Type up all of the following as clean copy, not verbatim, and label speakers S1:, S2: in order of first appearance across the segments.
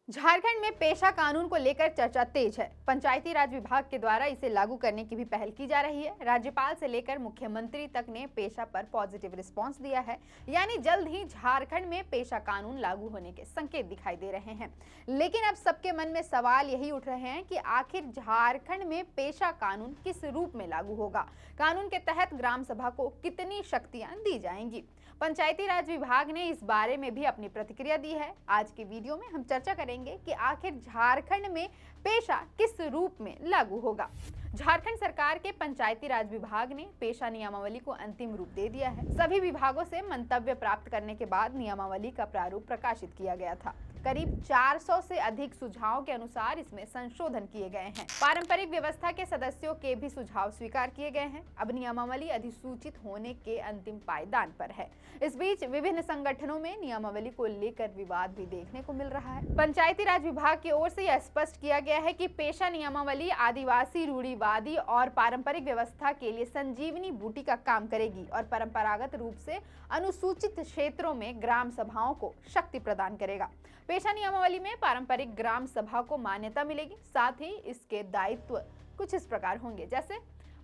S1: झारखंड में पेशा कानून को लेकर चर्चा तेज है। पंचायती राज विभाग के द्वारा इसे लागू करने की भी पहल की जा रही है। राज्यपाल से लेकर मुख्यमंत्री तक ने पेशा पर पॉजिटिव रिस्पांस दिया है, यानी जल्द ही झारखंड में पेशा कानून लागू होने के संकेत दिखाई दे रहे हैं। लेकिन अब सबके मन में सवाल यही उठ रहे हैं कि आखिर झारखंड में पेशा कानून किस रूप में लागू होगा। कानून के तहत ग्राम सभा को कितनी शक्तियां दी जाएंगी। पंचायती राज विभाग ने इस बारे में भी अपनी प्रतिक्रिया दी है। आज के वीडियो में हम चर्चा करेंगे कि आखिर झारखंड में पेशा किस रूप में लागू होगा। झारखंड सरकार के पंचायती राज विभाग ने पेशा नियमावली को अंतिम रूप दे दिया है। सभी विभागों से मंतव्य प्राप्त करने के बाद नियमावली का प्रारूप प्रकाशित किया गया था। करीब 400 से अधिक सुझावों के अनुसार इसमें संशोधन किए गए हैं। पारंपरिक व्यवस्था के सदस्यों के भी सुझाव स्वीकार किए गए हैं। अब नियमावली अधिसूचित होने के अंतिम पायदान पर है। इस बीच विभिन्न संगठनों में नियमावली को लेकर विवाद भी देखने को मिल रहा है। पंचायती राज विभाग की ओर से यह स्पष्ट किया गया है कि पेशा नियमावली आदिवासी, रूढ़िवादी और पारंपरिक व्यवस्था के लिए संजीवनी बूटी का काम करेगी और परंपरागत रूप से अनुसूचित क्षेत्रों में ग्राम सभाओं को शक्ति प्रदान करेगा। पेशा नियमावली में पारंपरिक ग्राम सभा को मान्यता मिलेगी। साथ ही इसके दायित्व कुछ इस प्रकार होंगे, जैसे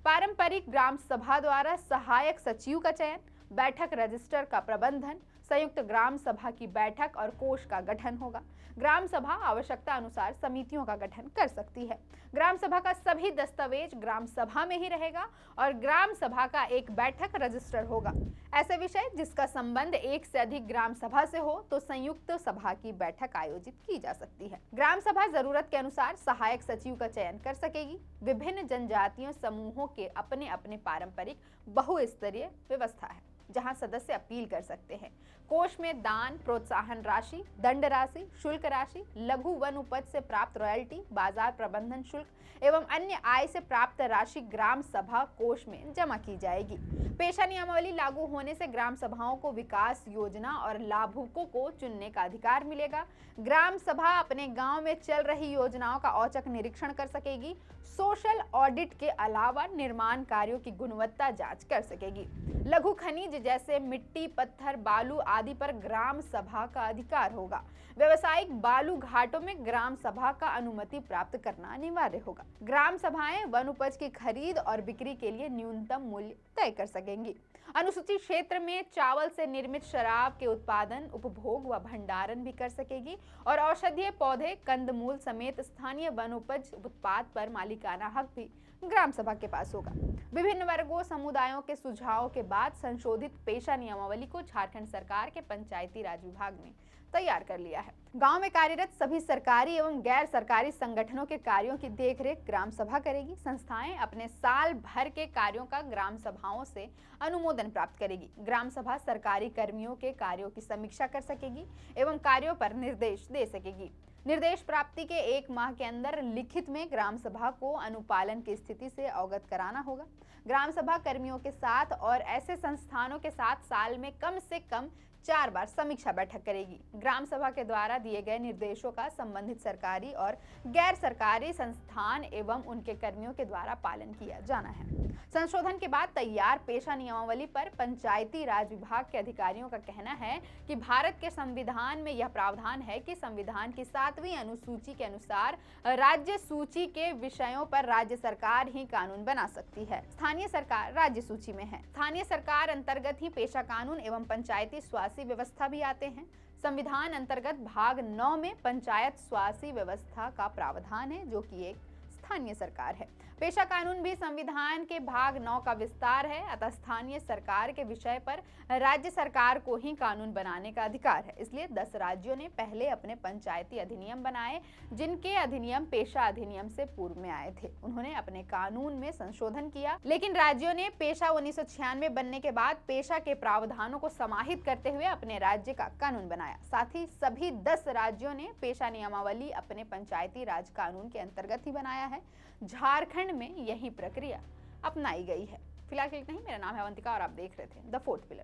S1: पारंपरिक ग्राम सभा द्वारा सहायक सचिव का चयन, बैठक रजिस्टर का प्रबंधन, संयुक्त ग्राम सभा की बैठक और कोष का गठन होगा। ग्राम सभा आवश्यकता अनुसार समितियों का गठन कर सकती है। ग्राम सभा का सभी दस्तावेज ग्राम सभा में ही रहेगा और ग्राम सभा का एक बैठक रजिस्टर होगा। ऐसे विषय जिसका संबंध एक से अधिक ग्राम सभा से हो तो संयुक्त सभा की बैठक आयोजित की जा सकती है। ग्राम सभा जरूरत के अनुसार सहायक सचिव का चयन कर सकेगी। विभिन्न जनजातीय समूहों के अपने अपने पारंपरिक बहुस्तरीय व्यवस्था है, जहां सदस्य अपील कर सकते हैं। कोष में दान, प्रोत्साहन राशि, दंड राशि, शुल्क राशि, लघु वन उपज से प्राप्त रॉयल्टी, बाजार प्रबंधन शुल्क एवं अन्य आय से प्राप्त राशि ग्राम सभा कोष में जमा की जाएगी। पेशा नियमावली लागू होने से ग्राम सभाओं को विकास योजना और लाभुकों को चुनने का अधिकार मिलेगा। ग्राम सभा अपने गांव में चल रही योजनाओं का औचक निरीक्षण कर सकेगी। सोशल ऑडिट के अलावा निर्माण कार्यों की गुणवत्ता जांच कर सकेगी। लघु खनिज जैसे मिट्टी, पत्थर, बालू आदि पर ग्राम सभा का अधिकार होगा। व्यावसायिक बालू घाटों में ग्राम सभा का अनुमति प्राप्त करना अनिवार्य होगा। ग्राम सभाएं वन उपज की खरीद और बिक्री के लिए न्यूनतम मूल्य तय कर सकेंगी। अनुसूचित क्षेत्र में चावल से निर्मित शराब के उत्पादन, उपभोग व भंडारण भी कर सकेगी और औषधीय पौधे, कंदमूल समेत स्थानीय वन उपज उत्पाद पर मालिकाना हक भी ग्राम सभा के पास होगा। विभिन्न वर्गों समुदायों के सुझावों के बाद संशोधित पेशा नियमावली को झारखंड सरकार के पंचायती राज विभाग ने तैयार कर लिया है। गांव में कार्यरत सभी सरकारी एवं गैर सरकारी संगठनों के कार्यों की देखरेख ग्राम सभा करेगी। संस्थाएं अपने साल भर के कार्यों का ग्राम सभाओं से अनुमोदन प्राप्त करेगी। ग्राम सभा सरकारी कर्मियों के कार्यों की समीक्षा कर सकेगी एवं कार्यों पर निर्देश दे सकेगी। निर्देश प्राप्ति के 1 माह के अंदर लिखित में ग्राम सभा को अनुपालन की स्थिति से अवगत कराना होगा। ग्राम सभा कर्मियों के साथ और ऐसे संस्थानों के साथ साल में कम से कम 4 बार समीक्षा बैठक करेगी। ग्राम सभा के द्वारा दिए गए निर्देशों का संबंधित सरकारी और गैर सरकारी संस्थान एवं उनके कर्मियों के द्वारा पालन किया जाना है। संशोधन के बाद तैयार पेशा नियमावली पर पंचायती राज विभाग के अधिकारियों का कहना है कि भारत के संविधान में यह प्रावधान है कि संविधान की 7वीं अनुसूची के अनुसार राज्य सूची के विषयों पर राज्य सरकार ही कानून बना सकती है। स्थानीय सरकार राज्य सूची में है। स्थानीय सरकार अंतर्गत ही पेशा कानून एवं पंचायती स्वास्थ्य व्यवस्था भी आते हैं। संविधान अंतर्गत भाग 9 में पंचायत स्वास्थ्य व्यवस्था का प्रावधान है, जो कि एक स्थानीय सरकार है। पेशा कानून भी संविधान के भाग 9 का विस्तार है। अतः स्थानीय सरकार के विषय पर राज्य सरकार को ही कानून बनाने का अधिकार है। इसलिए 10 राज्यों ने पहले अपने पंचायती अधिनियम बनाए, जिनके अधिनियम पेशा अधिनियम से पूर्व में आए थे। उन्होंने अपने कानून में संशोधन किया, लेकिन राज्यों ने पेशा 1996 बनने के बाद पेशा के प्रावधानों को समाहित करते हुए अपने राज्य का कानून बनाया। साथ ही सभी 10 राज्यों ने पेशा नियमावली अपने पंचायती राज कानून के अंतर्गत ही बनाया है। झारखंड में यही प्रक्रिया अपनाई गई है। फिलहाल के लिए इतना ही। मेरा नाम है अवंतिका और आप देख रहे थे द फोर्थ पिलर।